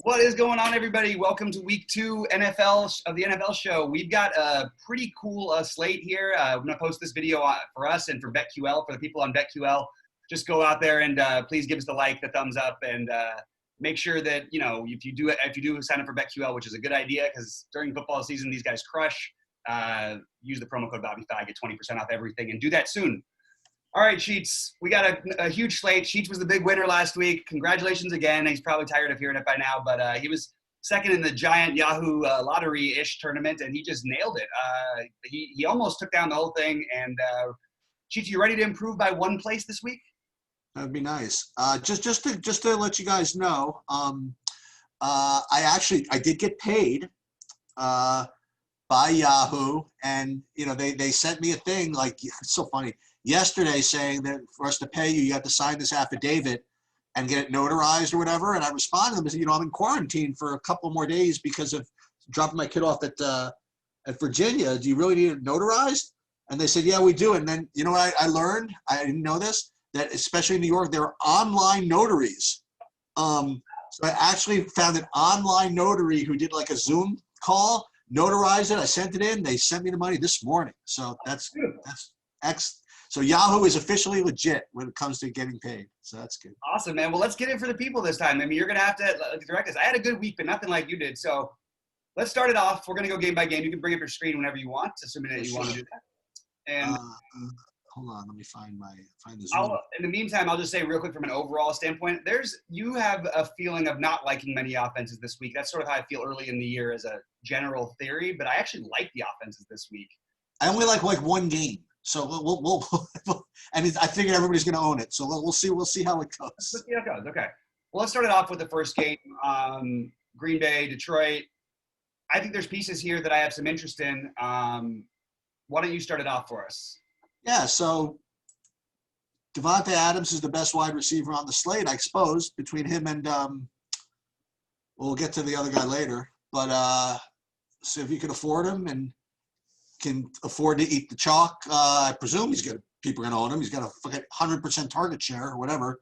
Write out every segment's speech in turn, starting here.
What is going on, everybody? Welcome to week 2 of the NFL show. We've got a pretty cool slate here. We're going to post this video for us and for BetQL, for the people on BetQL. Just go out there and please give us the like, the thumbs up, and make sure that, if you do sign up for BetQL, which is a good idea because during football season, these guys crush. Use the promo code BobbyFi, get 20% off everything, and do that soon. All right, Sheets, we got a huge slate. Sheets was the big winner last week. Congratulations again. He's probably tired of hearing it by now, but he was second in the giant Yahoo lottery-ish tournament, and he just nailed it. He almost took down the whole thing. And Sheets, you ready to improve by one place this week? That'd be nice. Just to let you guys know, I did get paid by Yahoo, and they sent me a thing like, it's so funny, yesterday saying that for us to pay you, you have to sign this affidavit and get it notarized or whatever. And I responded to them and said, I'm in quarantine for a couple more days because of dropping my kid off at Virginia. Do you really need it notarized? And they said, yeah, we do. And then, what I learned? I didn't know this, that especially in New York, there are online notaries. So I actually found an online notary who did like a Zoom call, notarized it. I sent it in. They sent me the money this morning. So that's excellent. So Yahoo is officially legit when it comes to getting paid. So that's good. Awesome, man. Well, let's get it for the people this time. I mean, you're going to have to direct us. I had a good week, but nothing like you did. So let's start it off. We're going to go game by game. You can bring up your screen whenever you want, assuming that you want to do that. And hold on. Let me find the Zoom. In the meantime, I'll just say real quick from an overall standpoint, you have a feeling of not liking many offenses this week. That's sort of how I feel early in the year as a general theory, but I actually like the offenses this week. I only like one game. So we'll and I figured everybody's going to own it. So we'll see how it goes. Let's see how it goes. Okay. Well, let's start it off with the first game. Green Bay, Detroit. I think there's pieces here that I have some interest in. Why don't you start it off for us? Yeah. So Davante Adams is the best wide receiver on the slate, I suppose, between him and we'll get to the other guy later. But so if you can afford him and can afford to eat the chalk, I presume people are going to own him. He's got a 100% target share or whatever.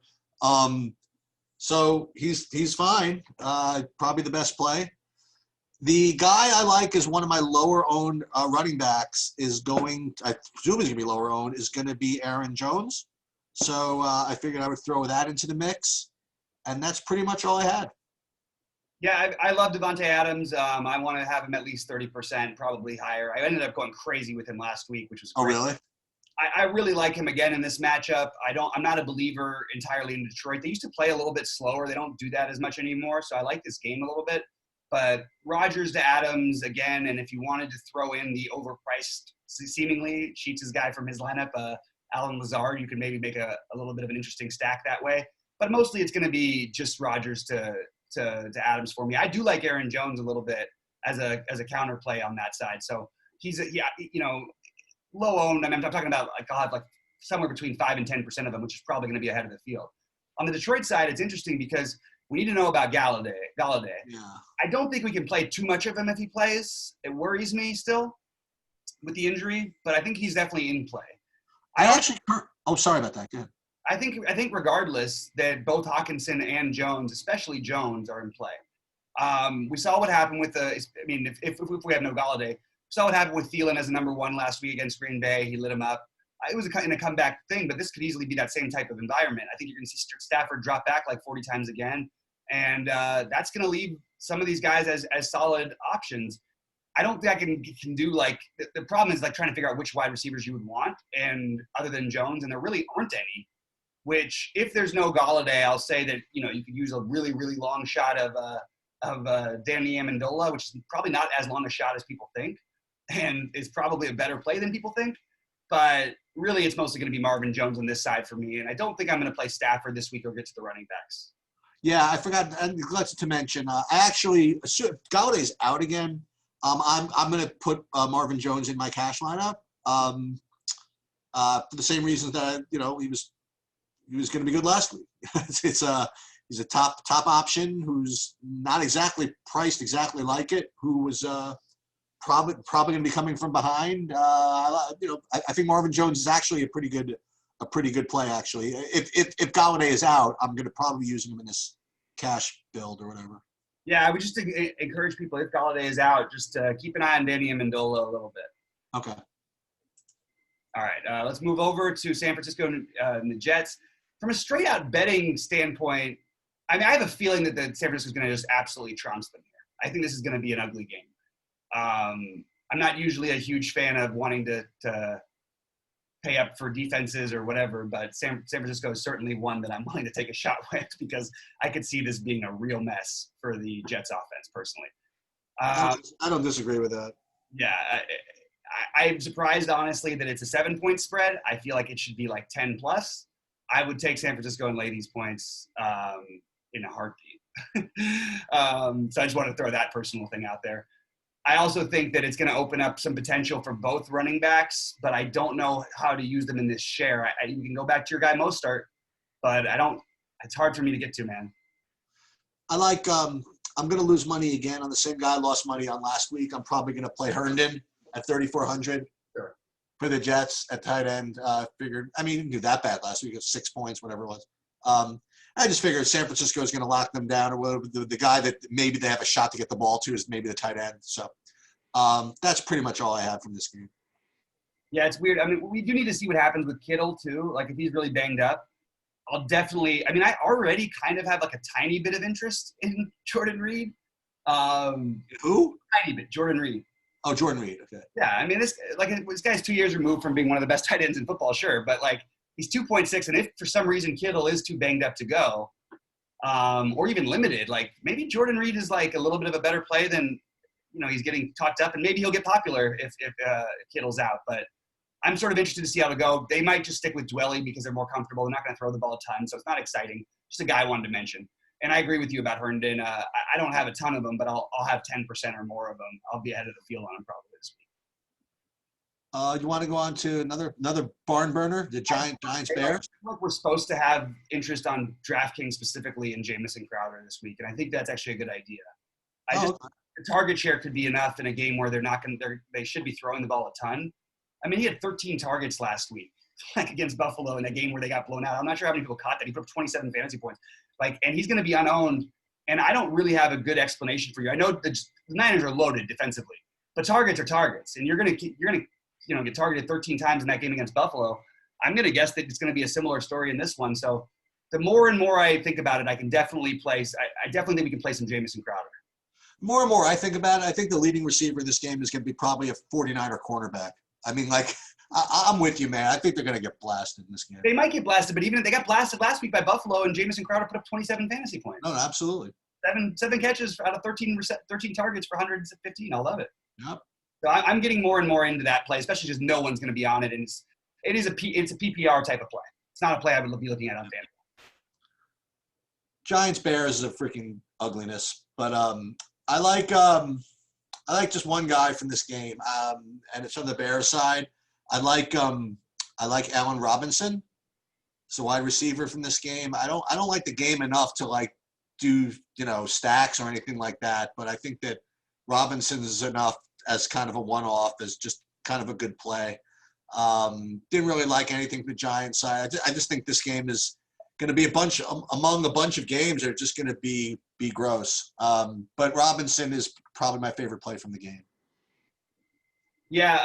So he's fine. Probably the best play. The guy I like is one of my lower owned running backs I presume he's going to be lower owned, is going to be Aaron Jones. So I figured I would throw that into the mix. And that's pretty much all I had. Yeah, I love Davante Adams. I want to have him at least 30%, probably higher. I ended up going crazy with him last week, which was great. Oh, really? I really like him again in this matchup. I'm not a believer entirely in Detroit. They used to play a little bit slower. They don't do that as much anymore, so I like this game a little bit. But Rodgers to Adams again, and if you wanted to throw in the overpriced, seemingly Sheets' guy from his lineup, Alan Lazard, you could maybe make a little bit of an interesting stack that way. But mostly it's going to be just Rodgers to Adams for me. I do like Aaron Jones a little bit as a counter play on that side. So he's low owned. I mean, I'm talking about I'll have somewhere between 5 and 10% of them, which is probably going to be ahead of the field. On the Detroit side, it's interesting because we need to know about Galladay. Yeah. I don't think we can play too much of him if he plays. It worries me still with the injury, but I think he's definitely in play. Sorry about that. Good. I think regardless that both Hawkinson and Jones, especially Jones, are in play. We saw what happened with if we have no Galladay, we saw what happened with Thielen as a number one last week against Green Bay. He lit him up. It was in a comeback thing, but this could easily be that same type of environment. I think you're going to see Stafford drop back like 40 times again, and that's going to leave some of these guys as solid options. I don't think I can do the problem is trying to figure out which wide receivers you would want, and other than Jones, and there really aren't any. Which, if there's no Galladay, I'll say that you could use a really, really long shot of Danny Amendola, which is probably not as long a shot as people think, and is probably a better play than people think. But really, it's mostly going to be Marvin Jones on this side for me, and I don't think I'm going to play Stafford this week or get to the running backs. Yeah, I forgot. I neglected to mention. I actually assume Galladay's out again. I'm going to put Marvin Jones in my cash lineup for the same reasons that he was going to be good last week. He's a top option who's not exactly priced exactly like it, who was probably going to be coming from behind. I think Marvin Jones is actually a pretty good play. Actually, if Galladay is out, I'm going to probably be using him in this cash build or whatever. Yeah, I would just encourage people, if Galladay is out, just keep an eye on Danny Amendola a little bit. Okay. All right, let's move over to San Francisco and the Jets. From a straight-out betting standpoint, I mean, I have a feeling that the San Francisco is going to just absolutely trounce them here. I think this is going to be an ugly game. I'm not usually a huge fan of wanting to pay up for defenses or whatever, but San Francisco is certainly one that I'm willing to take a shot with because I could see this being a real mess for the Jets offense personally. I don't disagree with that. Yeah, I'm surprised, honestly, that it's a 7-point spread. I feel like it should be like 10 plus. I would take San Francisco and lay these points in a heartbeat. So I just want to throw that personal thing out there. I also think that it's going to open up some potential for both running backs, but I don't know how to use them in this share. You can go back to your guy Mostert, but it's hard for me to get to, man. I like, I'm going to lose money again on the same guy I lost money on last week. I'm probably going to play Herndon at 3,400 for the Jets at tight end. Figured, I mean, he didn't do that bad last week. It was 6 points, whatever it was. I just figured San Francisco is going to lock them down, or whatever. The guy that maybe they have a shot to get the ball to is maybe the tight end. So that's pretty much all I have from this game. Yeah, it's weird. I mean, we do need to see what happens with Kittle too. Like if he's really banged up, I already kind of have like a tiny bit of interest in Jordan Reed. Who? Tiny bit, Jordan Reed. Oh, Jordan Reed. Okay. Yeah, I mean, this guy's 2 years removed from being one of the best tight ends in football, sure, but like he's 2.6, and if for some reason Kittle is too banged up to go, or even limited, like maybe Jordan Reed is like a little bit of a better play than, he's getting talked up, and maybe he'll get popular if Kittle's out. But I'm sort of interested to see how it go. They might just stick with Dwelly because they're more comfortable. They're not going to throw the ball a ton, so it's not exciting. Just a guy I wanted to mention. And I agree with you about Herndon. I don't have a ton of them, but I'll have 10% or more of them. I'll be ahead of the field on them probably this week. You want to go on to another barn burner, the Giants Bears? Look, we're supposed to have interest on DraftKings specifically in Jamison Crowder this week, and I think that's actually a good idea. The target share could be enough in a game where they should be throwing the ball a ton. I mean, he had 13 targets last week, like against Buffalo in a game where they got blown out. I'm not sure how many people caught that. He put up 27 fantasy points. And he's going to be unowned, and I don't really have a good explanation for you. I know the Niners are loaded defensively, but targets are targets, and you're going to get targeted 13 times in that game against Buffalo. I'm going to guess that it's going to be a similar story in this one. So the more and more I think about it, I can definitely place. I definitely think we can play some Jamison Crowder. More and more I think about it, I think the leading receiver in this game is going to be probably a 49er cornerback. I mean, I'm with you, man. I think they're going to get blasted in this game. They might get blasted, but even if they got blasted last week by Buffalo, and Jamison Crowder put up 27 fantasy points. No, absolutely. Seven catches out of 13 targets for 115. I love it. Yep. So I'm getting more and more into that play, especially because no one's going to be on it, and it's a PPR type of play. It's not a play I would be looking at on FanDuel. Giants Bears is a freaking ugliness, but I like just one guy from this game, and it's on the Bears side. I like Allen Robinson, so wide receiver from this game. I don't like the game enough to do stacks or anything like that, but I think that Robinson is enough as kind of a one-off, as just kind of a good play. Didn't really like anything from the Giants side. I just think this game is going to be among a bunch of games that are just going to be gross. But Robinson is probably my favorite play from the game. Yeah,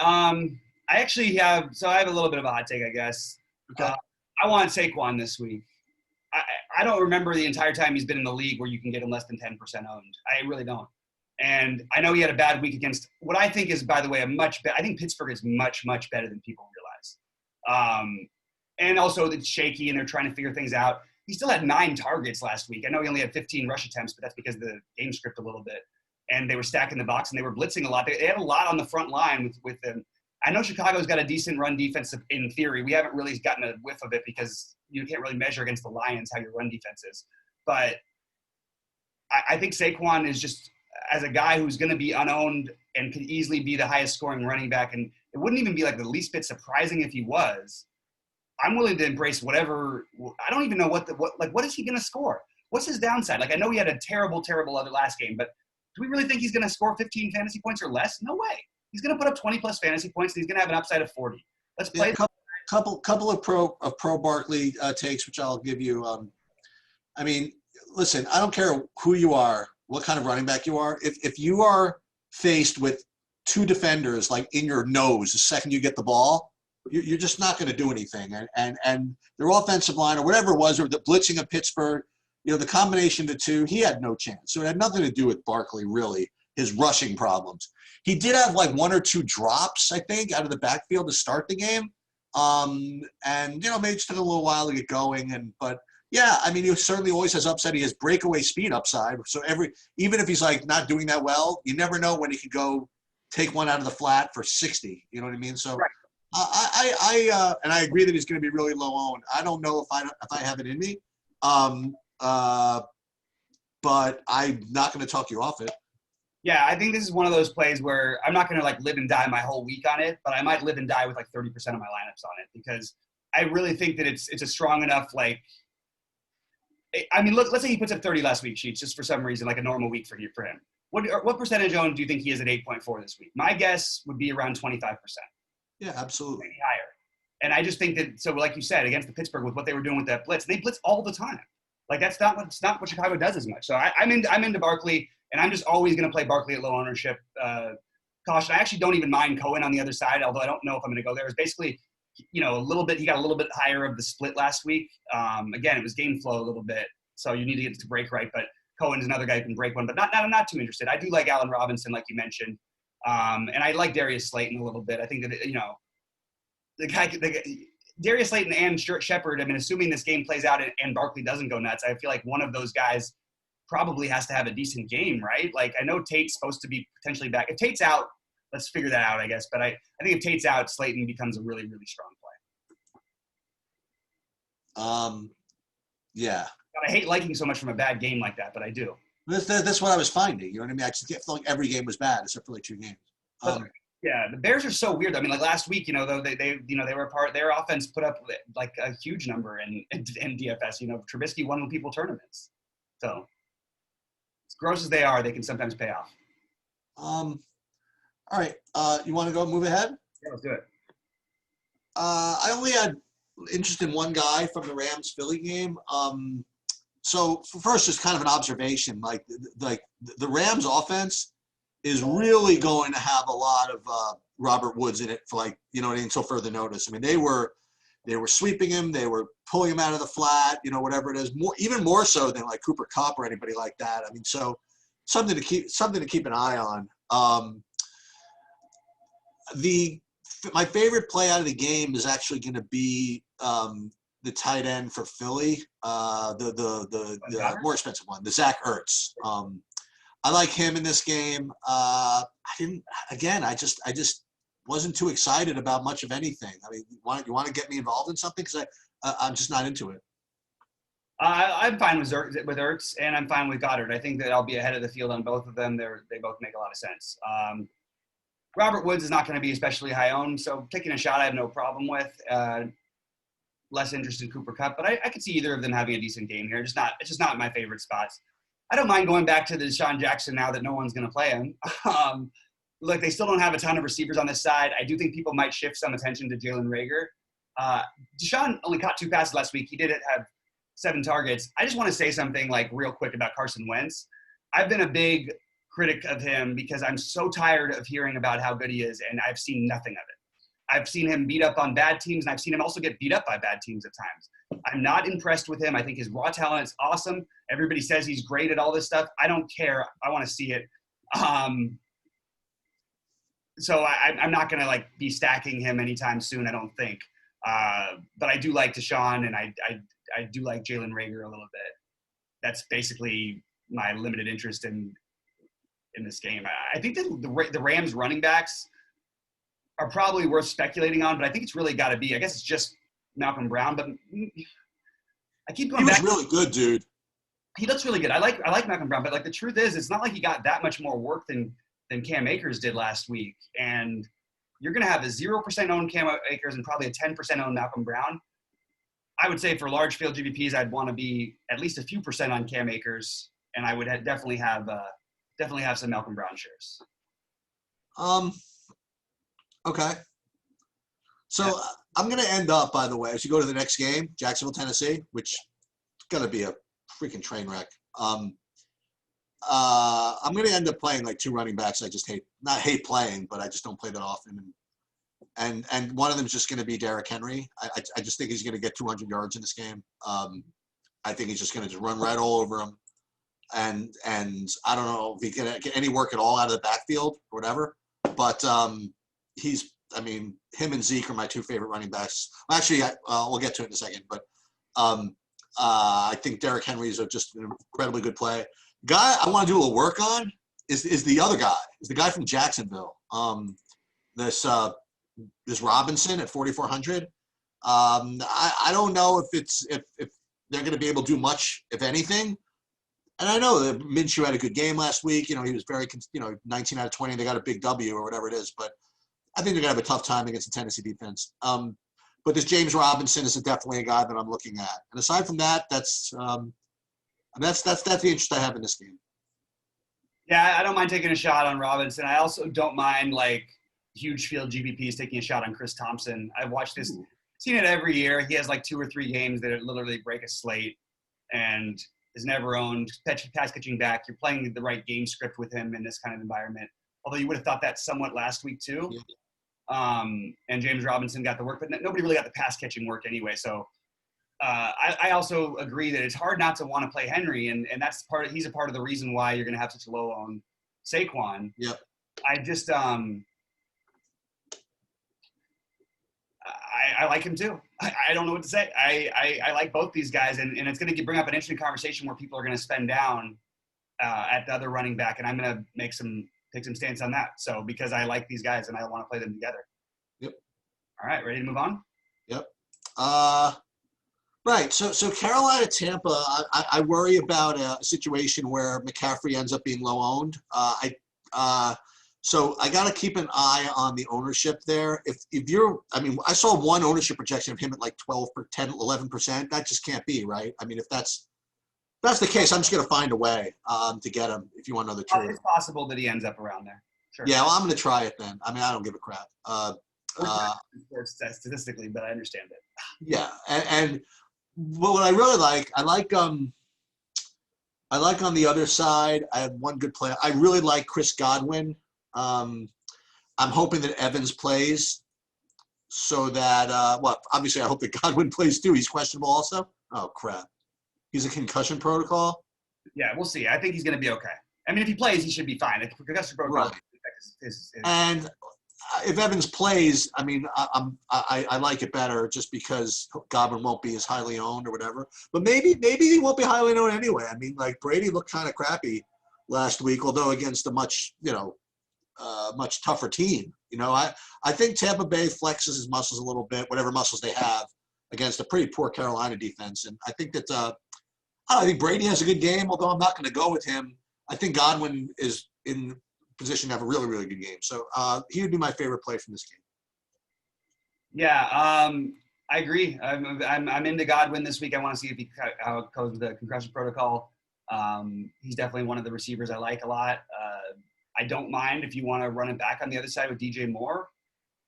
I actually have – so I have a little bit of a hot take, I guess. Okay. I want Saquon this week. I don't remember the entire time he's been in the league where you can get him less than 10% owned. I really don't. And I know he had a bad week against what I think is, by the way, I think Pittsburgh is much, much better than people realize. And also it's shaky and they're trying to figure things out. He still had 9 targets last week. I know he only had 15 rush attempts, but that's because of the game script a little bit. And they were stacking the box and they were blitzing a lot. They had a lot on the front line with them. I know Chicago's got a decent run defense in theory. We haven't really gotten a whiff of it because you can't really measure against the Lions how your run defense is. But I think Saquon is just, as a guy who's going to be unowned and could easily be the highest scoring running back, and it wouldn't even be like the least bit surprising if he was. I'm willing to embrace whatever. I don't even know what is he going to score? What's his downside? Like, I know he had a terrible other last game, but do we really think he's going to score 15 fantasy points or less? No way. He's going to put up 20 plus fantasy points, and he's going to have an upside of 40. Let's play. Yeah, couple of pro Barkley takes, which I'll give you. I mean, listen, I don't care who you are, what kind of running back you are. If you are faced with two defenders like in your nose the second you get the ball, you're just not going to do anything. And their offensive line or whatever it was, or the blitzing of Pittsburgh, the combination of the two, he had no chance. So it had nothing to do with Barkley, really, his rushing problems. He did have like one or two drops, I think, out of the backfield to start the game. And, maybe it just took a little while to get going. But yeah, I mean, he certainly always has upside. He has breakaway speed upside. So even if he's like not doing that well, you never know when he could go take one out of the flat for 60. You know what I mean? So right. And I agree that he's going to be really low owned. I don't know if I have it in me. But I'm not going to talk you off it. Yeah, I think this is one of those plays where I'm not going to like live and die my whole week on it, but I might live and die with like 30% of my lineups on it because I really think that it's a strong enough like. I mean, let's say he puts up 30 last week, Sheets, just for some reason, like a normal week for him. What percentage owned do you think he is at 8.4 this week? My guess would be around 25%. Yeah, absolutely. Maybe higher. And I just think that, so like you said, against the Pittsburgh with what they were doing with that blitz, they blitz all the time. Like that's not what Chicago does as much. So I'm into Barkley, and I'm just always going to play Barkley at low ownership. Caution. I actually don't even mind Cohen on the other side, although I don't know if I'm going to go there. It's basically, a little bit. He got a little bit higher of the split last week. Again, it was game flow a little bit, so you need to get it to break right. But Cohen is another guy who can break one, but I'm not too interested. I do like Allen Robinson, like you mentioned, and I like Darius Slayton a little bit. I think that the guy. Darius Slayton and Shepard, I mean, assuming this game plays out and Barkley doesn't go nuts, I feel like one of those guys probably has to have a decent game, right? Like, I know Tate's supposed to be potentially back. If Tate's out, let's figure that out, I guess. But I think if Tate's out, Slayton becomes a really, really strong play. Yeah. God, I hate liking so much from a bad game like that, but I do. That's what I was finding. You know what I mean? I just feel like every game was bad except for like 2 games. Yeah, the Bears are so weird. I mean, like last week, though they were their offense put up like a huge number in DFS. Trubisky won people tournaments. So as gross as they are, they can sometimes pay off. All right. You want to go move ahead? Yeah, let's do it. I only had interest in one guy from the Rams-Philly game. So first, just kind of an observation. Like the Rams offense is really going to have a lot of Robert Woods in it for until further notice. I mean, they were sweeping him, they were pulling him out of the flat, whatever it is, even more so than like Cooper Kupp or anybody like that. I mean, so something to keep an eye on. My favorite play out of the game is actually going to be the tight end for Philly, the more expensive one, the Zach Ertz. I like him in this game. I just wasn't too excited about much of anything. I mean, you want to get me involved in something? Because I'm just not into it. I'm fine with Ertz, and I'm fine with Goddard. I think that I'll be ahead of the field on both of them. They both make a lot of sense. Robert Woods is not going to be especially high owned, so taking a shot I have no problem with. Less interest in Cooper Kupp, but I could see either of them having a decent game here. It's just not my favorite spots. I don't mind going back to the Deshaun Jackson now that no one's going to play him. Look, they still don't have a ton of receivers on this side. I do think people might shift some attention to Jalen Reagor. Deshaun only caught 2 passes last week. He did have 7 targets. I just want to say something like real quick about Carson Wentz. I've been a big critic of him because I'm so tired of hearing about how good he is, and I've seen nothing of it. I've seen him beat up on bad teams, and I've seen him also get beat up by bad teams at times. I'm not impressed with him. I think his raw talent is awesome. Everybody says he's great at all this stuff. I don't care. I want to see it. So I'm not going to be stacking him anytime soon, I don't think. But I do like Deshaun, and I do like Jalen Reagor a little bit. That's basically my limited interest in this game. I think that the Rams running backs are probably worth speculating on, but I think it's really got to be, I guess it's just Malcolm Brown, but I keep going back. He was really good, dude. He looks really good. I like Malcolm Brown, but the truth is, it's not like he got that much more work than Cam Akers did last week. And you're going to have a 0% owned Cam Akers and probably a 10% owned Malcolm Brown. I would say for large field GPPs, I'd want to be at least a few percent on Cam Akers, and I would definitely have some Malcolm Brown shares. Okay. So yeah. I'm going to end up, by the way, as you go to the next game, Jacksonville, Tennessee, which is going to be a freaking train wreck. I'm going to end up playing like 2 running backs. I just not hate playing, but I just don't play that often. And one of them is just going to be Derrick Henry. I just think he's going to get 200 yards in this game. I think he's just going to just run right all over him. And I don't know if he can get any work at all out of the backfield or whatever. But him and Zeke are my 2 favorite running backs. Actually, we'll get to it in a second. But I think Derrick Henry is just an incredibly good play. Guy I want to do a little work on is the other guy. Is the guy from Jacksonville. This Robinson at 4,400. I don't know if they're going to be able to do much, if anything. And I know that Minshew had a good game last week. He was very, 19 out of 20. They got a big W or whatever it is. But I think they're going to have a tough time against the Tennessee defense. But this James Robinson is definitely a guy that I'm looking at. And aside from that, that's the interest I have in this game. Yeah, I don't mind taking a shot on Robinson. I also don't mind huge field GPPs taking a shot on Chris Thompson. I've watched this, seen it every year. He has 2 or 3 games that literally break a slate and is never owned. Pass catching back. You're playing the right game script with him in this kind of environment. Although you would have thought that somewhat last week too. Yeah. And James Robinson got the work, but nobody really got the pass catching work anyway. So I also agree that it's hard not to want to play Henry, and that's he's a part of the reason why you're going to have such a low on Saquon. Yep. I just I like him too. I don't know what to say. I like both these guys, and it's going to bring up an interesting conversation where people are going to spend down at the other running back, and I'm going to take some stance on that. So because I like these guys and I want to play them together. Yep. All right, ready to move on? Yep. Right. So Carolina, Tampa, I worry about a situation where McCaffrey ends up being low owned. So I got to keep an eye on the ownership there. If I saw one ownership projection of him at 12 or 10, 11%. That just can't be right. I mean, if that's the case, I'm just going to find a way to get him. If you want to know the truth, it's possible that he ends up around there. Sure. Yeah, well, I'm going to try it then. I mean, I don't give a crap. Statistically, but I understand it. Yeah, and what I really like, I like on the other side. I have one good player. I really like Chris Godwin. I'm hoping that Evans plays, so that obviously I hope that Godwin plays too. He's questionable also. Oh crap, he's a concussion protocol. Yeah, we'll see. I think he's going to be okay. I mean, if he plays, he should be fine. If concussion protocol right. And if Evans plays, I mean, I like it better just because Godwin won't be as highly owned or whatever. But maybe he won't be highly owned anyway. I mean, Brady looked kind of crappy last week, although against a much tougher team. I think Tampa Bay flexes his muscles a little bit, whatever muscles they have, against a pretty poor Carolina defense. And I think that I think Brady has a good game, although I'm not going to go with him. I think Godwin is in position to have a really, really good game. So he would be my favorite play from this game. Yeah, I agree. I'm into Godwin this week. I want to see how it goes with the concussion protocol. He's definitely one of the receivers I like a lot. I don't mind if you want to run it back on the other side with DJ Moore.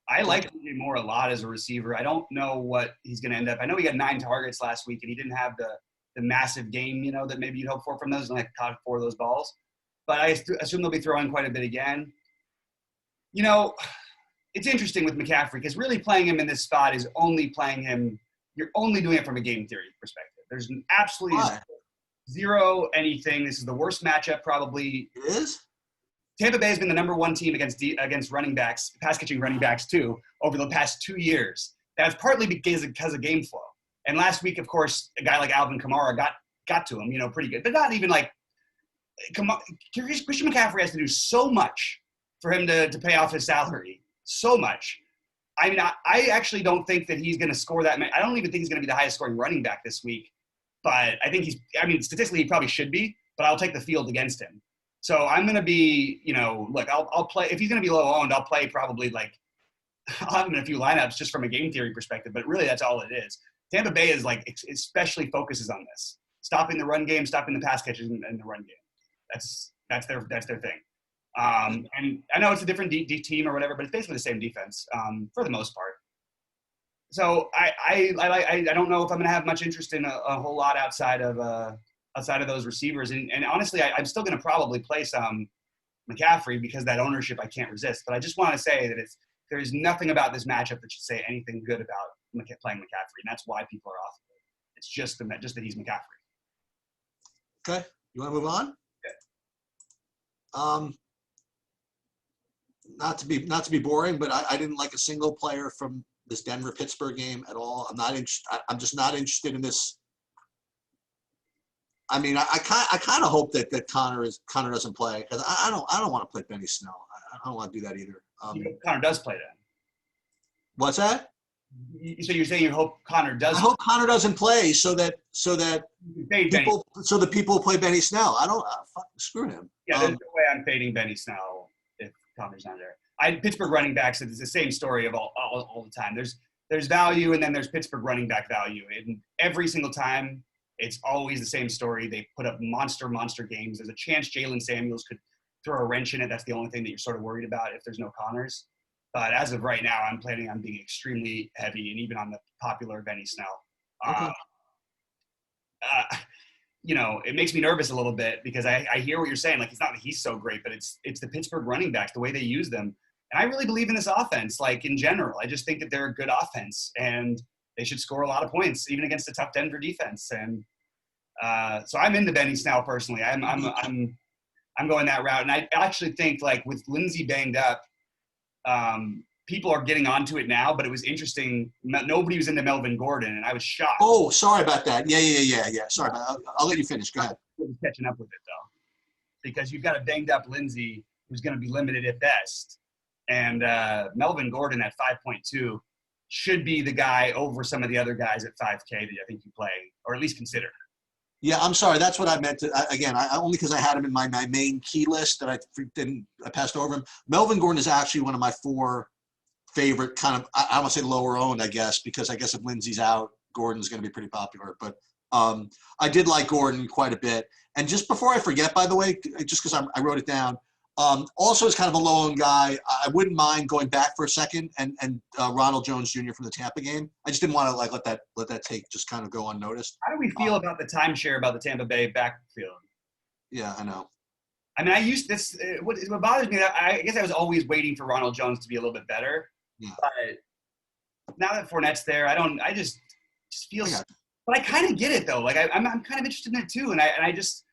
I like DJ Moore a lot as a receiver. I don't know what he's going to end up. I know he got 9 targets last week, and he didn't have the massive game, that maybe you'd hope for from those, and caught 4 of those balls. But I assume they'll be throwing quite a bit again. It's interesting with McCaffrey because really playing him in this spot is only playing him – you're only doing it from a game theory perspective. There's absolutely zero anything. This is the worst matchup probably. It is? Tampa Bay has been the number 1 team against running backs, pass-catching running backs too, over the past 2 years. That's partly because of game flow. And last week, of course, a guy like Alvin Kamara got to him, pretty good. But not even Christian McCaffrey has to do so much for him to pay off his salary. So much. I mean, I actually don't think that he's going to score that many. I don't even think he's going to be the highest scoring running back this week. But I think statistically he probably should be, but I'll take the field against him. So I'm going to be, I'll play. If he's going to be low owned, I'll play probably I'll have him in a few lineups just from a game theory perspective. But really, that's all it is. Tampa Bay is especially focuses on this, stopping the run game, stopping the pass catches in the run game. That's their thing. And I know it's a different team or whatever, but it's basically the same defense for the most part. So I don't know if I'm going to have much interest in a whole lot outside of outside of those receivers. And honestly, I'm still going to probably play some McCaffrey because that ownership I can't resist. But I just want to say that there's nothing about this matchup that should say anything good about playing McCaffrey, and that's why people are off of it. It's just that he's McCaffrey. Okay, you want to move on? Yeah. Not to be boring, but I didn't like a single player from this Denver-Pittsburgh game at all. I'm just not interested in this. I mean, I kind of hope that Connor doesn't play because I don't want to play Benny Snell. I don't want to do that either. Connor does play then. What's that? So you're saying you hope Connor does? I hope Connor doesn't play so that people play Benny Snell. I don't screw him. Yeah, there's no way I'm fading Benny Snell if Connor's not there. Pittsburgh running backs, it's the same story of all the time. There's value, and then there's Pittsburgh running back value. And every single time, it's always the same story. They put up monster games. There's a chance Jalen Samuels could throw a wrench in it. That's the only thing that you're sort of worried about if there's no Connors. But as of right now, I'm planning on being extremely heavy, and even on the popular Benny Snell. Okay. It makes me nervous a little bit because I hear what you're saying. Like, it's not that he's so great, but it's the Pittsburgh running backs, the way they use them. And I really believe in this offense, like in general. I just think that they're a good offense, and they should score a lot of points, even against a tough Denver defense. And so I'm into Benny Snell personally. I'm going that route, and I actually think like with Lindsey banged up, people are getting onto it now. But it was interesting. Nobody was into Melvin Gordon, and I was shocked. Oh, sorry about that. Yeah. Sorry about that. I'll let you finish. Go ahead. Catching up with it though, because you've got a banged up Lindsey who's going to be limited at best. And Melvin Gordon at 5.2 should be the guy over some of the other guys at 5K that I think you play, or at least consider. Yeah, I'm sorry. That's what I meant. Only because I had him in my main key list that I passed over him. Melvin Gordon is actually one of my 4 favorite kind of, I don't want to say lower owned, I guess, because I guess if Lindsey's out, Gordon's going to be pretty popular. But I did like Gordon quite a bit. And just before I forget, by the way, just because I wrote it down, also is kind of a low-owned guy. I wouldn't mind going back for a second and Ronald Jones Jr. from the Tampa game. I just didn't want to let that take just kind of go unnoticed. How do we feel about the timeshare about the Tampa Bay backfield? Yeah, I know. I mean, I used this. What bothers me, I guess I was always waiting for Ronald Jones to be a little bit better. Yeah. But now that Fournette's there, I just feel. But I kind of get it though. Like I'm kind of interested in it too, and I just.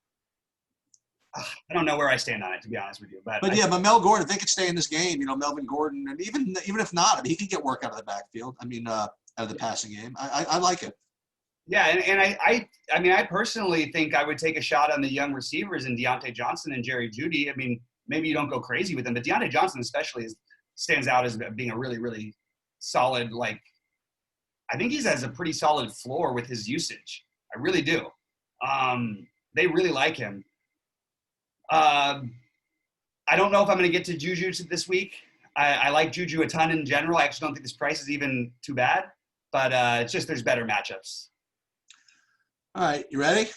I don't know where I stand on it, to be honest with you. But Mel Gordon, if they could stay in this game, Melvin Gordon, and even if not, I mean, he could get work out of the backfield. I mean, out of the passing game. I like it. Yeah, and I personally think I would take a shot on the young receivers in Deontay Johnson and Jerry Jeudy. I mean, maybe you don't go crazy with them, but Deontay Johnson especially stands out as being a really, really solid, I think he has a pretty solid floor with his usage. I really do. They really like him. I don't know if I'm going to get to Juju this week. I like Juju a ton in general. I actually don't think this price is even too bad, but it's just there's better matchups. All right, you ready?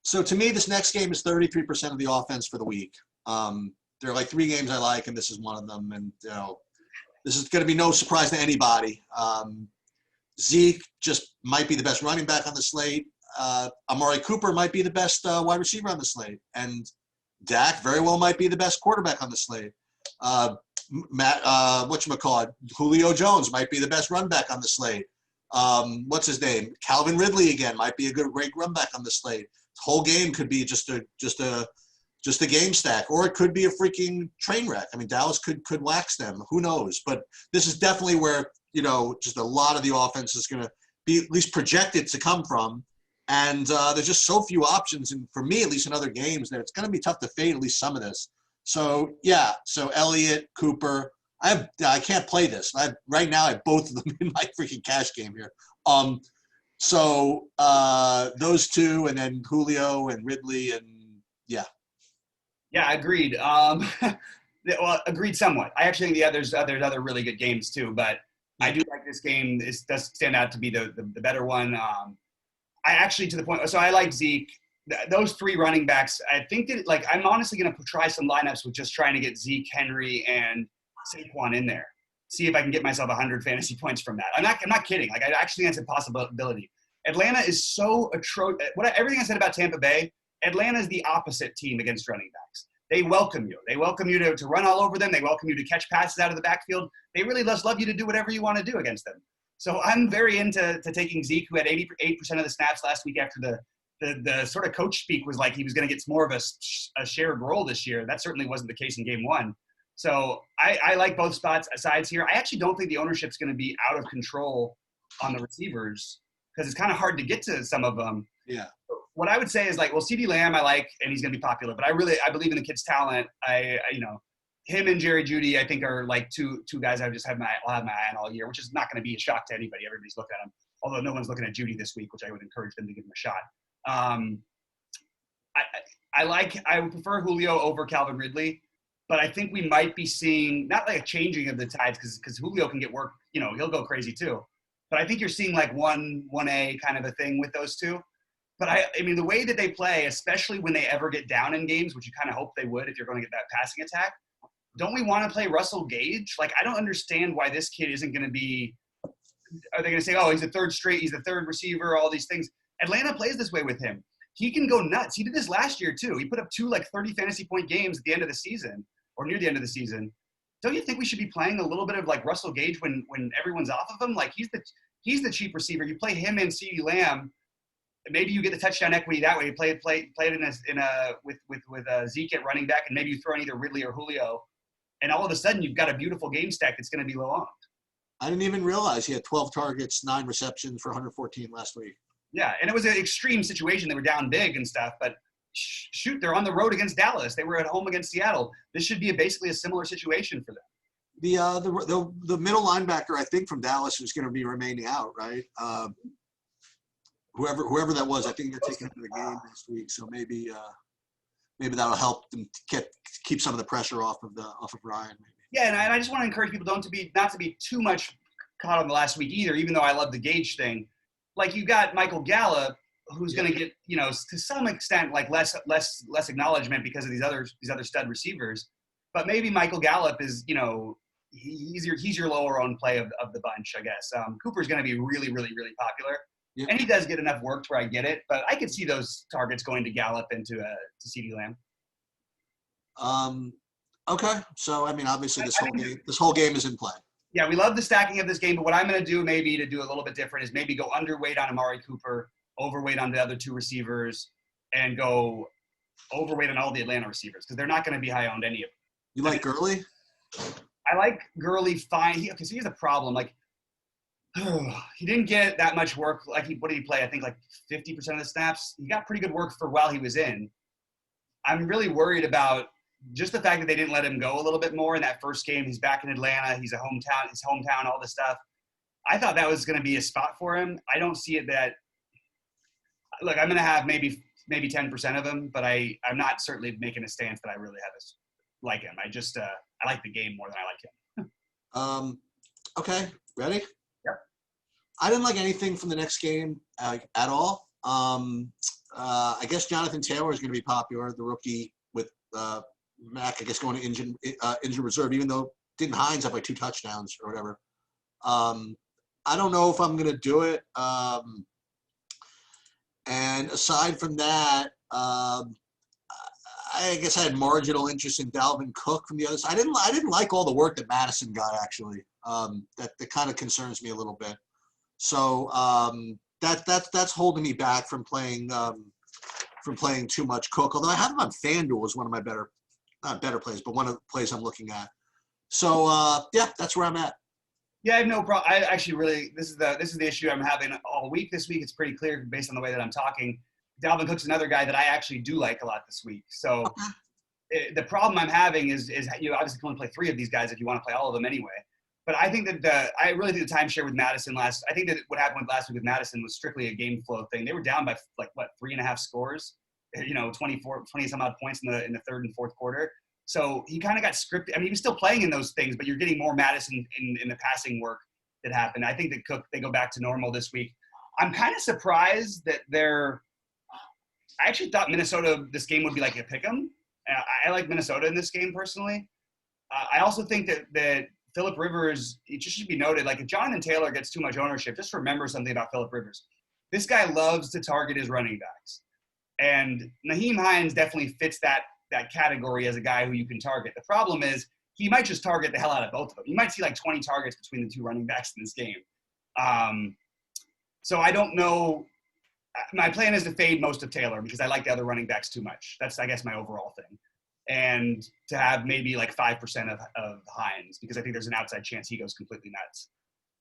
So to me, this next game is 33% of the offense for the week. There are like 3 games I like, and this is one of them. And this is going to be no surprise to anybody. Zeke just might be the best running back on the slate. Amari Cooper might be the best wide receiver on the slate, and Dak very well might be the best quarterback on the slate. Julio Jones might be the best run back on the slate. What's his name? Calvin Ridley again might be a great run back on the slate. The whole game could be just a game stack, or it could be a freaking train wreck. I mean, Dallas could wax them. Who knows? But this is definitely where just a lot of the offense is going to be at least projected to come from. And there's just so few options, and for me, at least in other games, that it's going to be tough to fade at least some of this. So yeah, Elliott, Cooper. I can't play this. Right now I have both of them in my freaking cash game here. So those 2, and then Julio and Ridley, and yeah. Yeah, agreed. Well, agreed somewhat. I actually think there's other really good games too, but I do like this game. This does stand out to be the better one. I actually, to the point, so I like Zeke. Those 3 running backs, I think that I'm honestly going to try some lineups with just trying to get Zeke, Henry, and Saquon in there. See if I can get myself 100 fantasy points from that. I'm not kidding. I actually think that's a possibility. Atlanta is so atrocious. Everything I said about Tampa Bay, Atlanta is the opposite team against running backs. They welcome you. They welcome you to run all over them. They welcome you to catch passes out of the backfield. They really just love you to do whatever you want to do against them. So I'm very into taking Zeke, who had 88% of the snaps last week after the sort of coach speak was like he was going to get more of a shared role this year. That certainly wasn't the case in game one. So I like both sides here. I actually don't think the ownership's going to be out of control on the receivers because it's kind of hard to get to some of them. Yeah. What I would say is like, well, CeeDee Lamb I like, and he's going to be popular. But I believe in the kid's talent. Him and Jerry Jeudy I think are like two guys I'll have my eye on all year, which is not going to be a shock to anybody. Everybody's looking at him, although no one's looking at Jeudy this week, which I would encourage them to give him a shot. I would prefer Julio over Calvin Ridley, but I think we might be seeing not like a changing of the tides because Julio can get work. He'll go crazy too. But I think you're seeing like 1A kind of a thing with those two. But I mean, the way that they play, especially when they ever get down in games, which you kind of hope they would if you're going to get that passing attack, don't we want to play Russell Gage? Like, I don't understand why this kid isn't going to be – are they going to say, oh, he's the third receiver, all these things? Atlanta plays this way with him. He can go nuts. He did this last year too. He put up 2 like 30 fantasy point games at the end of the season or near the end of the season. Don't you think we should be playing a little bit of like Russell Gage when everyone's off of him? Like he's the cheap receiver. You play him and CeeDee Lamb. Maybe you get the touchdown equity that way. You play it with Zeke at running back, and maybe you throw in either Ridley or Julio, and all of a sudden you've got a beautiful game stack that's going to be low owned. I didn't even realize he had 12 targets, 9 receptions for 114 last week. Yeah, and it was an extreme situation. They were down big and stuff, but shoot, they're on the road against Dallas. They were at home against Seattle. This should be basically a similar situation for them. The middle linebacker, I think, from Dallas is going to be remaining out, right? Whoever that was, I think they're taking him to the game next week. So maybe that'll help them keep some of the pressure off of Ryan. Maybe. Yeah, and I just want to encourage people not to be too much caught on the last week either. Even though I love the Gage thing, like you got Michael Gallup, who's going to get to some extent like less acknowledgement because of these other stud receivers. But maybe Michael Gallup is he's your lower owned play of the bunch, I guess. Cooper's going to be really, really, really popular. Yep. And he does get enough work where I get it, but I could see those targets going to Gallup and to CeeDee Lamb. Okay, so I mean, obviously this whole game is in play. Yeah, we love the stacking of this game, but what I'm going to do maybe to do a little bit different is maybe go underweight on Amari Cooper, overweight on the other 2 receivers, and go overweight on all the Atlanta receivers because they're not going to be high owned any of them. You like Gurley? I like Gurley fine because here's the problem. Like, he didn't get that much work. Like, what did he play? I think like 50% of the snaps. He got pretty good work for while he was in. I'm really worried about just the fact that they didn't let him go a little bit more in that first game. He's back in Atlanta. His hometown, all this stuff. I thought that was going to be a spot for him. I don't see it that – look, I'm going to have maybe 10% of him, but I'm not certainly making a stance that I really like him. I like the game more than I like him. Okay, ready? Yep. I didn't like anything from the next game at all. I guess Jonathan Taylor is going to be popular, the rookie with Mac, I guess, going to injured reserve, even though didn't Hines have like 2 touchdowns or whatever. I don't know if I'm going to do it. And aside from that, I guess I had marginal interest in Dalvin Cook from the other side. I didn't like all the work that Madison got, actually. That kind of concerns me a little bit. So that's holding me back from playing too much Cook. Although I have him on FanDuel as one of my not better plays, but one of the plays I'm looking at. So yeah, that's where I'm at. Yeah, I have no problem. I actually really this is the issue I'm having all week. This week it's pretty clear based on the way that I'm talking. Dalvin Cook's another guy that I actually do like a lot this week. So the problem I'm having is you obviously can only play 3 of these guys if you want to play all of them anyway. But I think that I really think the timeshare with Madison I think that what happened last week with Madison was strictly a game flow thing. They were down by 3.5 scores, 20 some odd points in the third and fourth quarter. So he kind of got scripted. I mean, he was still playing in those things, but you're getting more Madison in the passing work that happened. I think that Cook, they go back to normal this week. I'm kind of surprised that I actually thought Minnesota, this game would be like a pick'em. I like Minnesota in this game personally. I also think that Phillip Rivers, it just should be noted, like if Jonathan Taylor gets too much ownership, just remember something about Phillip Rivers. this guy loves to target his running backs. And Nyheim Hines definitely fits that category as a guy who you can target. The problem is he might just target the hell out of both of them. You might see like 20 targets between the two running backs in this game. So I don't know. My plan is to fade most of Taylor because I like the other running backs too much. That's, I guess, my overall thing. And to have maybe like 5% of Hines because I think there's an outside chance he goes completely nuts.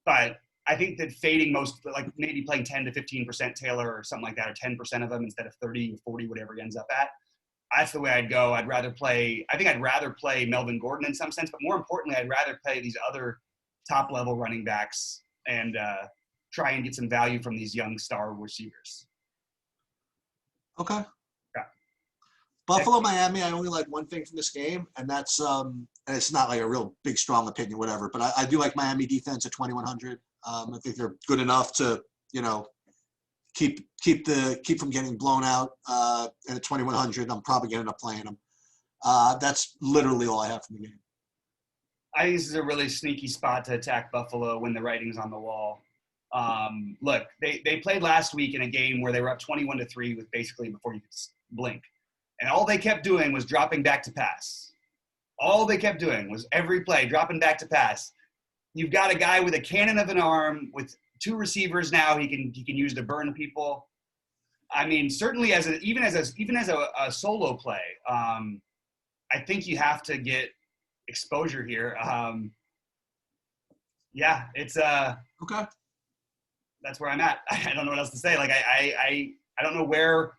But I think that fading most, like maybe playing 10 to 15% Taylor or something like that, or 10% of them instead of 30 or 40, whatever he ends up at, that's the way I'd go. I'd rather play Melvin Gordon in some sense, but more importantly, I'd rather play these other top level running backs and try and get some value from these young star receivers. Okay. Yeah. Buffalo, Miami, I only like one thing from this game, and that's and it's not like a real big, strong opinion, whatever, but I do like Miami defense at 2,100. I think they're good enough to, keep from getting blown out. And at 2,100, I'm probably going to end up playing them. That's literally all I have from the game. I think this is a really sneaky spot to attack Buffalo when the writing's on the wall. Look, they played last week in a game where they were up 21-3 with basically before you could blink. And all they kept doing was dropping back to pass. All they kept doing was every play dropping back to pass. You've got a guy with a cannon of an arm with two receivers now he can use to burn people. I mean, certainly even as a solo play, I think you have to get exposure here. Yeah, it's okay. That's where I'm at. I don't know what else to say. Like I don't know where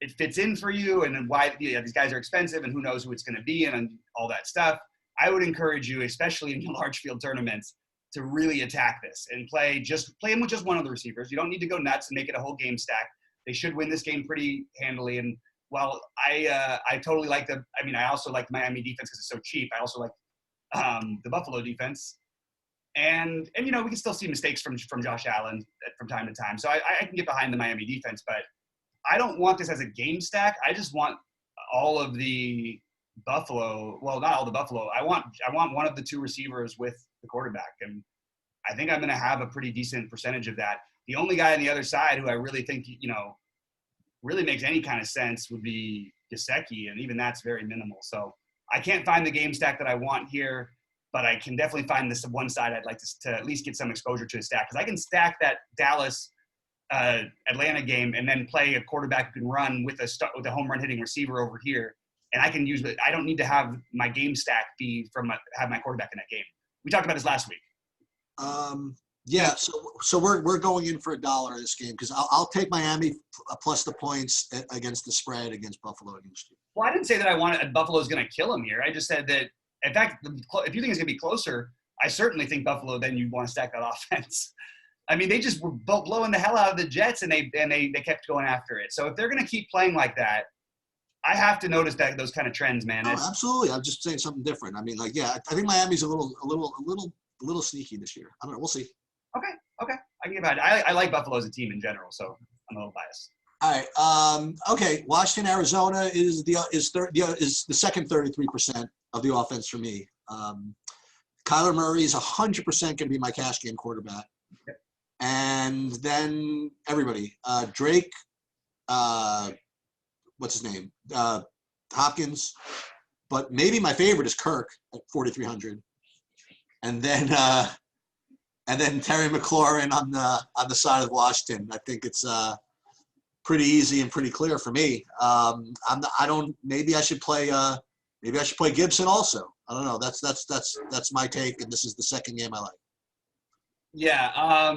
it fits in for you and why these guys are expensive and who knows who it's going to be and all that stuff. I would encourage you, especially in large field tournaments, to really attack this and play him with just one of the receivers. You don't need to go nuts and make it a whole game stack. They should win this game pretty handily. And while I totally like I also like the Miami defense because it's so cheap. I also like the Buffalo defense. And we can still see mistakes from Josh Allen from time to time. So I can get behind the Miami defense, but I don't want this as a game stack. I just want all of the Buffalo. Well, not all the Buffalo. I want one of the two receivers with the quarterback, and I think I'm going to have a pretty decent percentage of that. The only guy on the other side who I really think really makes any kind of sense would be Gesicki, and even that's very minimal. So I can't find the game stack that I want here, but I can definitely find this one side I'd like to at least get some exposure to a stack because I can stack that Dallas Atlanta game and then play a quarterback who can run with a home run hitting receiver over here, and I can use it. I don't need to have my game stack be have my quarterback in that game. We talked about this last week. Yeah, so we're going in for $1 this game because I'll take Miami plus the points against the spread against Buffalo and Houston. Well, I didn't say that Buffalo's going to kill him here. I just said that, in fact, if you think it's going to be closer, I certainly think Buffalo, then you'd want to stack that offense. I mean, they just were blowing the hell out of the Jets, and they kept going after it. So if they're going to keep playing like that, I have to notice those kind of trends, man. Oh, absolutely. I'm just saying something different. I mean, I think Miami's a little sneaky this year. I don't know. We'll see. Okay. I can get behind it. I like Buffalo as a team in general, so I'm a little biased. All right. Okay. Washington, Arizona is the second 33% of the offense for me. Kyler Murray is 100% going to be my cash game quarterback. Okay. And then everybody, Drake, what's his name? Hopkins, but maybe my favorite is Kirk at 4,300. And then Terry McLaurin on the side of Washington. I think it's pretty easy and pretty clear for me. Maybe I should play Gibson also. I don't know. That's my take, and this is the second game I like. Yeah, I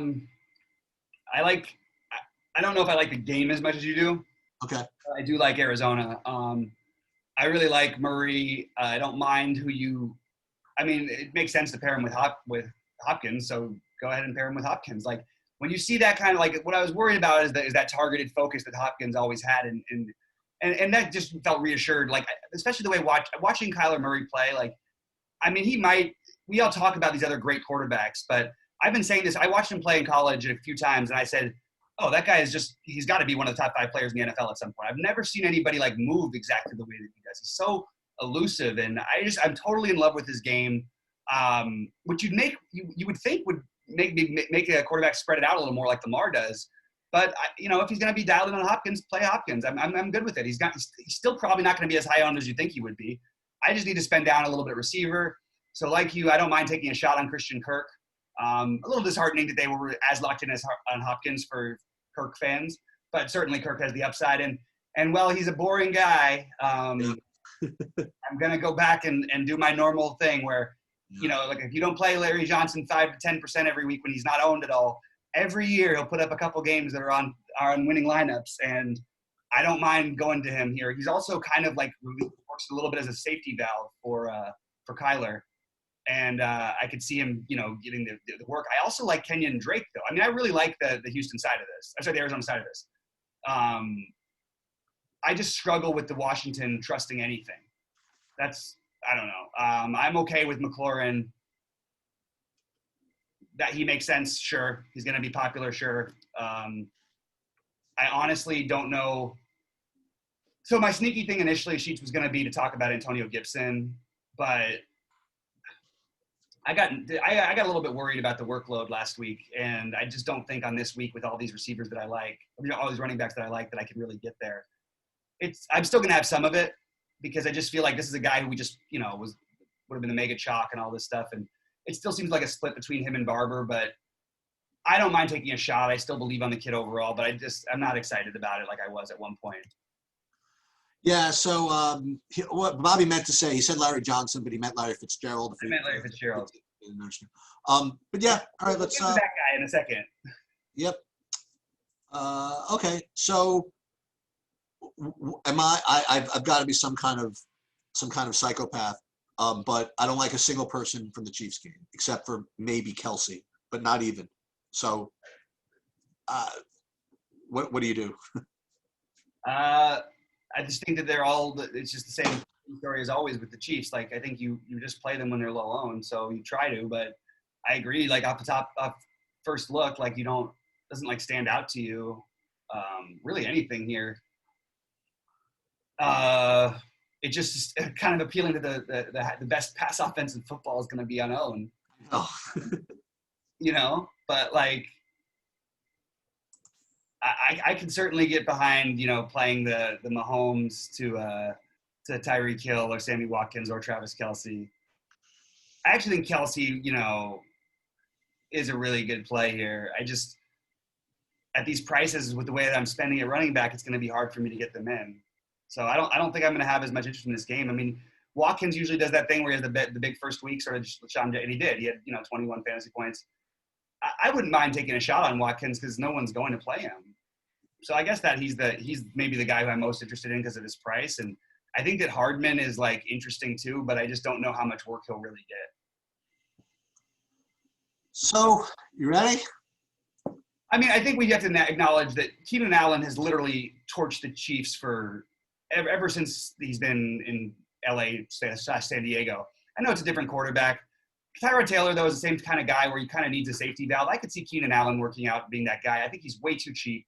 don't know if I like the game as much as you do. Okay. I do like Arizona. I really like Murray. I don't mind it makes sense to pair him with Hopkins, so go ahead and pair him with Hopkins. Like when you see that kind of what I was worried about is that targeted focus that Hopkins always had, and that just felt reassured. Like especially the way watching Kyler Murray play. Like, I mean, we all talk about these other great quarterbacks, but I've been saying this. I watched him play in college a few times, and I said, "Oh, that guy he's got to be one of the top 5 players in the NFL at some point." I've never seen anybody move exactly the way that he does. He's so elusive, and I'm totally in love with his game. Which you would think would make a quarterback spread it out a little more like Lamar does. But if he's going to be dialed in on Hopkins, play Hopkins. I'm good with it. He's still probably not going to be as high owned as you think he would be. I just need to spend down a little bit receiver. So like you, I don't mind taking a shot on Christian Kirk. A little disheartening that they were as locked in as on Hopkins for Kirk fans, but certainly Kirk has the upside. And while he's a boring guy, I'm going to go back and do my normal thing where, like if you don't play Larry Johnson 5 to 10% every week when he's not owned at all, every year he'll put up a couple games that are on winning lineups, and I don't mind going to him here. He's also kind of like works a little bit as a safety valve for Kyler. And I could see him, getting the work. I also like Kenyon Drake, though. I mean, I really like the Houston side of this. I'm sorry, the Arizona side of this. I just struggle with the Washington trusting anything. I don't know. I'm okay with McLaurin. That he makes sense, sure. He's going to be popular, sure. I honestly don't know. So my sneaky thing initially, Sheets, was going to be to talk about Antonio Gibson, but I got a little bit worried about the workload last week, and I just don't think on this week with all these receivers that I like, all these running backs that I like, that I could really get there. I'm still going to have some of it because I just feel like this is a guy who we just, would have been the mega chalk and all this stuff, and it still seems like a split between him and Barber, but I don't mind taking a shot. I still believe on the kid overall, but I'm not excited about it like I was at one point. Yeah, so what Bobby meant to say, he said Larry Johnson, but he meant Larry Fitzgerald. I meant Larry Fitzgerald. But yeah, all right, let's. We'll get to that guy in a second. Yep. Okay, so I've got to be some kind of psychopath, but I don't like a single person from the Chiefs game except for maybe Kelsey, but not even. So, what do you do? I just think that it's just the same story as always with the Chiefs. Like, I think you just play them when they're low owned, so you try to, but I agree, like off first look, like doesn't like stand out to you, really anything here. It just kind of appealing to the best pass offense in football is going to be unowned. Oh. But like, I can certainly get behind, playing the Mahomes to Tyreek Hill or Sammy Watkins or Travis Kelce. I actually think Kelce, is a really good play here. I just, at these prices with the way that I'm spending at running back, it's going to be hard for me to get them in. So I don't think I'm going to have as much interest in this game. I mean, Watkins usually does that thing where he has the big first week, sort of and he did. He had 21 fantasy points. I wouldn't mind taking a shot on Watkins because no one's going to play him. So I guess that he's maybe the guy who I'm most interested in because of his price. And I think that Hardman is like interesting too, but I just don't know how much work he'll really get. So you ready? I mean, I think we have to acknowledge that Keenan Allen has literally torched the Chiefs for ever since he's been in LA / San Diego. I know it's a different quarterback. Tyrod Taylor, though, is the same kind of guy where he kind of needs a safety valve. I could see Keenan Allen working out being that guy. I think he's way too cheap.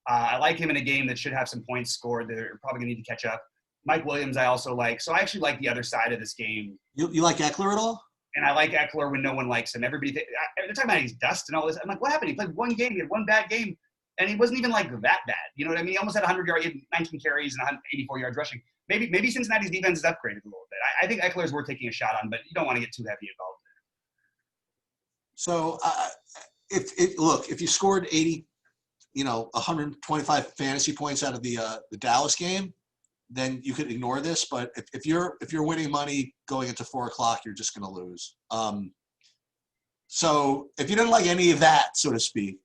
I like him in a game that should have some points scored. They're probably going to need to catch up. Mike Williams I also like. So I actually like the other side of this game. You like Eckler at all? And I like Eckler when no one likes him. They're talking about he's dust and all this. I'm like, what happened? He played one game. He had one bad game. And he wasn't even like that bad. You know what I mean? He almost had 100 yards, 19 carries and 184 yards rushing. Maybe Cincinnati's defense has upgraded a little bit. I think Eckler is worth taking a shot on, but you don't want to get too heavy involved. So if you scored 80, 125 fantasy points out of the Dallas game, then you could ignore this. But if you're winning money going into 4:00, you're just going to lose. So if you didn't like any of that, so to speak,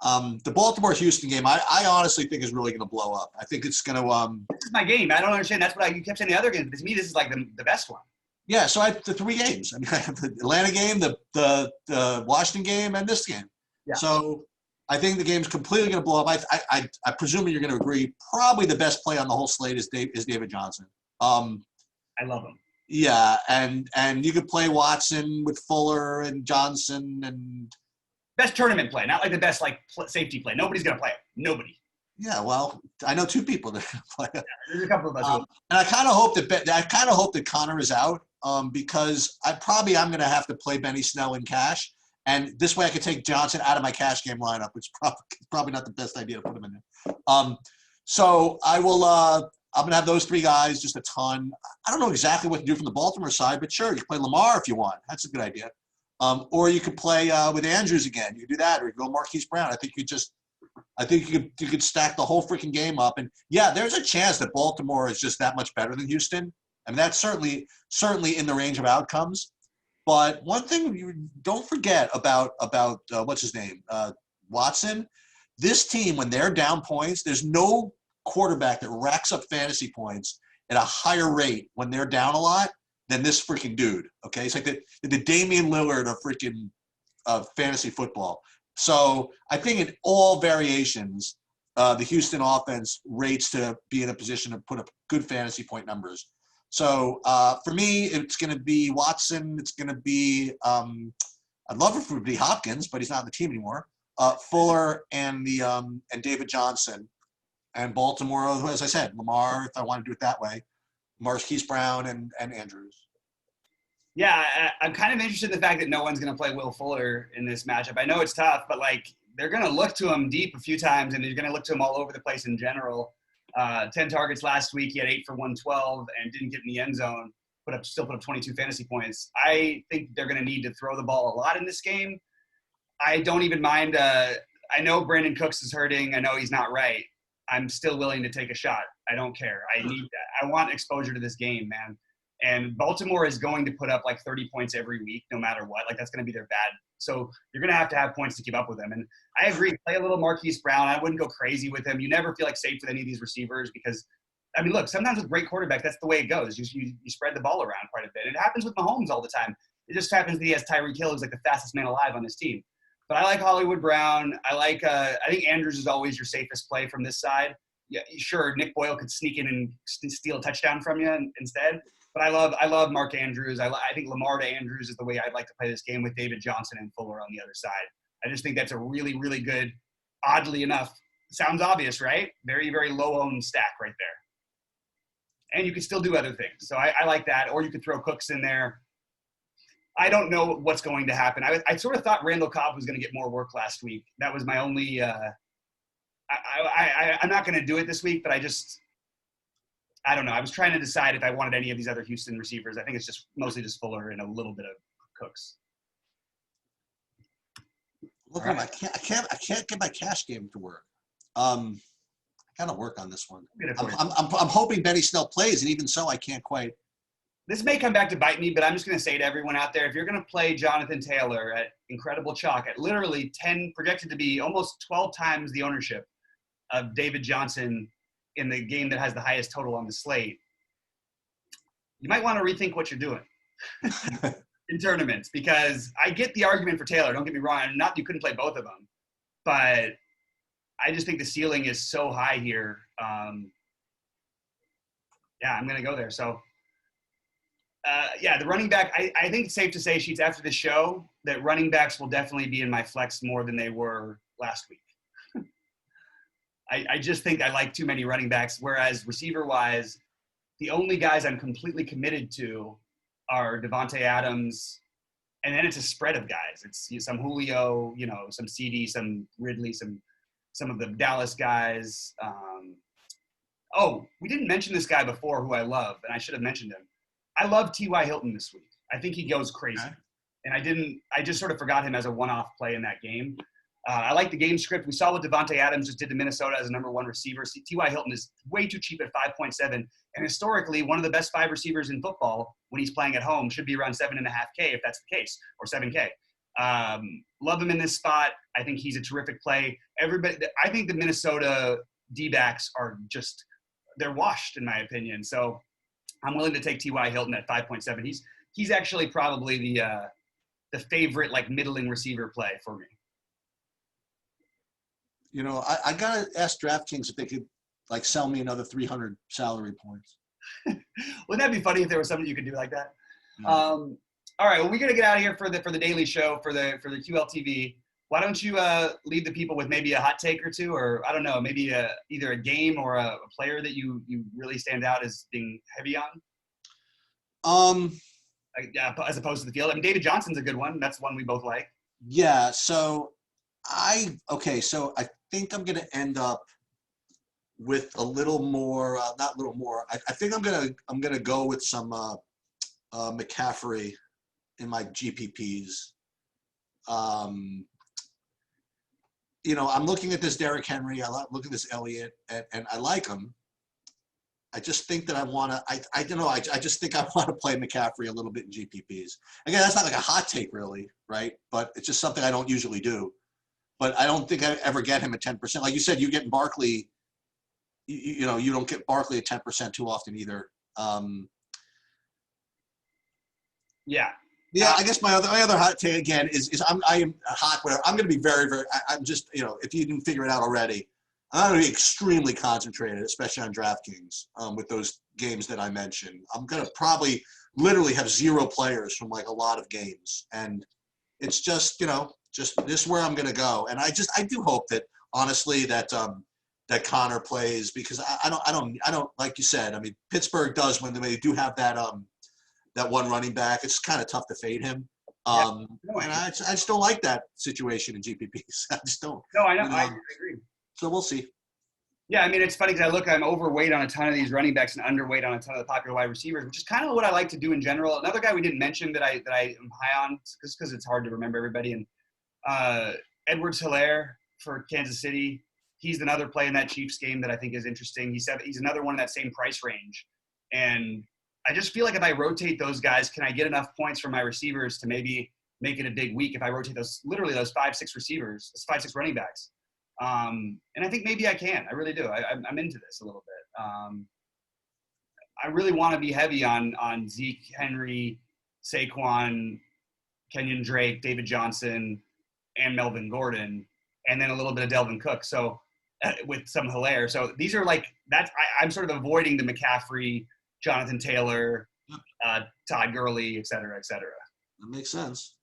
the Baltimore-Houston game, I honestly think is really going to blow up. I think it's going to. This is my game. I don't understand. That's what you kept saying the other games. But to me, this is like the best one. Yeah. So I have the 3 games. I mean, I have the Atlanta game, the Washington game, and this game. Yeah. So I think the game's completely going to blow up. I presume you're going to agree. Probably the best play on the whole slate is David Johnson. I love him. Yeah, and you could play Watson with Fuller and Johnson and best tournament play, not like the best safety play. Nobody's gonna play it. Nobody. Yeah, well, I know 2 people that are gonna play it. Yeah, there's a couple of us. And I kind of hope that Connor is out because I'm gonna have to play Benny Snell in cash, And this way I could take Johnson out of my cash game lineup, which probably not the best idea to put him in there. So I will I'm going to have those three guys, just a ton. I don't know exactly what to do from the Baltimore side, but sure, you can play Lamar if you want. That's a good idea. Or you could play with Andrews again. You could do that, or you could go Marquise Brown. I think you could stack the whole freaking game up. And yeah, there's a chance that Baltimore is just that much better than Houston. I mean, that's certainly in the range of outcomes. But one thing you don't forget about what's his name, Watson. This team, when they're down points, there's no quarterback that racks up fantasy points at a higher rate when they're down a lot than this freaking dude. Okay, it's like the Damian Lillard of freaking fantasy football. So I think in all variations, the Houston offense rates to be in a position to put up good fantasy point numbers. So for me, it's going to be Watson. It's going to be I'd love it for it to be Hopkins, but he's not on the team anymore. Fuller and David Johnson, and Baltimore, as I said, Lamar, if I want to do it that way, Marquise Brown and Andrews. Yeah, I'm kind of interested in the fact that no one's going to play Will Fuller in this matchup. I know it's tough, but like they're going to look to him deep a few times, and they're going to look to him all over the place in general. 10 targets last week. He had 8 for 112 and didn't get in the end zone. Still put up 22 fantasy points. I think they're going to need to throw the ball a lot in this game. I don't even mind. I know Brandon Cooks is hurting. I know he's not right. I'm still willing to take a shot. I don't care. I need that. I want exposure to this game, man. And Baltimore is going to put up like 30 points every week, no matter what. Like that's going to be their bad. So you're going to have points to keep up with them. And I agree. Play a little Marquise Brown. I wouldn't go crazy with him. You never feel like safe with any of these receivers because, I mean, look, sometimes with great quarterback, that's the way it goes. You spread the ball around quite a bit. It happens with Mahomes all the time. It just happens that he has Tyreek Hill, who's like the fastest man alive on his team. But I like Hollywood Brown. I think Andrews is always your safest play from this side. Yeah, sure, Nick Boyle could sneak in and steal a touchdown from you instead. But I love Mark Andrews. I think Lamar to Andrews is the way I'd like to play this game with David Johnson and Fuller on the other side. I just think that's a really, really good, oddly enough, sounds obvious, right? Very, very low-owned stack right there. And you can still do other things. So I like that. Or you could throw Cooks in there. I don't know what's going to happen. I sort of thought Randall Cobb was going to get more work last week. That was my only I'm not going to do it this week, but I don't know. I was trying to decide if I wanted any of these other Houston receivers. I think it's just mostly just Fuller and a little bit of Cooks. Look, right. I can't get my cash game to work. I gotta work on this one. I'm hoping Benny Snell plays, and even so, I can't quite. This may come back to bite me, but I'm just going to say to everyone out there, if you're going to play Jonathan Taylor at incredible chalk, at literally 10, projected to be almost 12 times the ownership of David Johnson in the game that has the highest total on the slate, you might want to rethink what you're doing in tournaments, because I get the argument for Taylor. Don't get me wrong. Not that you couldn't play both of them, but I just think the ceiling is so high here. Yeah, I'm going to go there. So, the running back, I think it's safe to say, Sheets, after the show, that running backs will definitely be in my flex more than they were last week. I just think I like too many running backs, whereas receiver-wise, the only guys I'm completely committed to are Devontae Adams, and then it's a spread of guys. It's some Julio, some CD, some Ridley, some of the Dallas guys. We didn't mention this guy before who I love, and I should have mentioned him. I love T.Y. Hilton this week. I think he goes crazy. Okay. And I just sort of forgot him as a one-off play in that game. I like the game script. We saw what Devontae Adams just did to Minnesota as a number one receiver. T.Y. Hilton is way too cheap at 5.7. And historically, one of the best 5 receivers in football when he's playing at home should be around 7.5K if that's the case, or 7K. Love him in this spot. I think he's a terrific play. I think the Minnesota D-backs are just – they're washed, in my opinion. So I'm willing to take T.Y. Hilton at 5.7. He's actually probably the favorite, like, middling receiver play for me. I gotta ask DraftKings if they could like sell me another 300 salary points. Wouldn't that be funny if there was something you could do like that? Mm-hmm. All right, well, we're gonna get out of here for the daily show for the QLTV. Why don't you leave the people with maybe a hot take or two, or I don't know, maybe either a game or a player that you really stand out as being heavy on? As opposed to the field. I mean, David Johnson's a good one. That's one we both like. Yeah. So so I think I'm going to end up with a little more, not a little more. I think I'm gonna go with some McCaffrey in my GPPs. Um, I'm looking at this Derrick Henry. Look at this Elliott, and I like him. I just think that I want to. I don't know. I just think I want to play McCaffrey a little bit in GPPs. Again, that's not like a hot take, really, right? But it's just something I don't usually do. But I don't think I ever get him at 10%. Like you said, you're getting Barkley. You don't get Barkley at 10% too often either. Um, Yeah. yeah, I guess my other hot take again is I am hot. Whatever. I'm going to be very very. I'm just if you didn't figure it out already, I'm going to be extremely concentrated, especially on DraftKings with those games that I mentioned. I'm going to probably literally have 0 players from like a lot of games, and it's just just this is where I'm going to go. And I do hope that honestly that Connor plays because I don't like you said. I mean Pittsburgh does when they do have that one running back. It's kind of tough to fade him. Yeah. And I just don't like that situation in GPPs. I just don't. No, I know. I agree. So we'll see. Yeah, I mean, it's funny because I'm overweight on a ton of these running backs and underweight on a ton of the popular wide receivers, which is kind of what I like to do in general. Another guy we didn't mention that I am high on, just because it's hard to remember everybody, and Edwards-Helaire for Kansas City. He's another play in that Chiefs game that I think is interesting. He's another one in that same price range. And I just feel like if I rotate those guys, can I get enough points from my receivers to maybe make it a big week if I rotate those 5-6 receivers, 5-6 running backs. And I think maybe I can. I really do. I'm into this a little bit. I really want to be heavy on Zeke, Henry, Saquon, Kenyon Drake, David Johnson, and Melvin Gordon, and then a little bit of Delvin Cook. So with some Hilaire. So these are like I'm sort of avoiding the McCaffrey, Jonathan Taylor, Todd Gurley, et cetera, et cetera. That makes sense.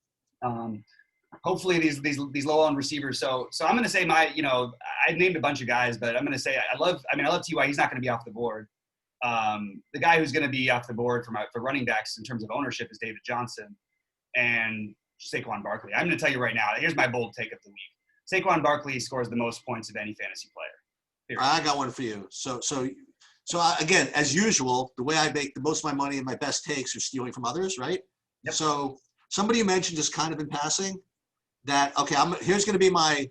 Hopefully these low-owned receivers. So I'm going to say I've named a bunch of guys, but I'm going to say I love T.Y. He's not going to be off the board. The guy who's going to be off the board for running backs in terms of ownership is David Johnson and Saquon Barkley. I'm going to tell you right now, here's my bold take of the week. Saquon Barkley scores the most points of any fantasy player. Period. I got one for you. So again, as usual, the way I make the most of my money and my best takes are stealing from others, right? Yep. So somebody mentioned just kind of in passing that, okay, here's going to be my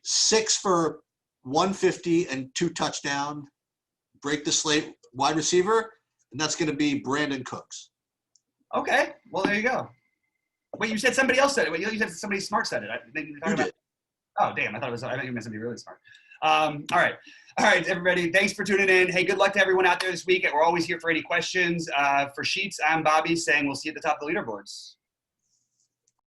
6 for 150 and 2 touchdown, break the slate wide receiver, and that's going to be Brandon Cooks. Okay, well, there you go. Wait, you said somebody else said it. Wait, you said somebody smart said it. You did. Oh, damn, I thought you meant somebody really smart. All right, everybody. Thanks for tuning in. Hey, good luck to everyone out there this week. We're always here for any questions. For Sheets, I'm Bobby saying we'll see you at the top of the leaderboards.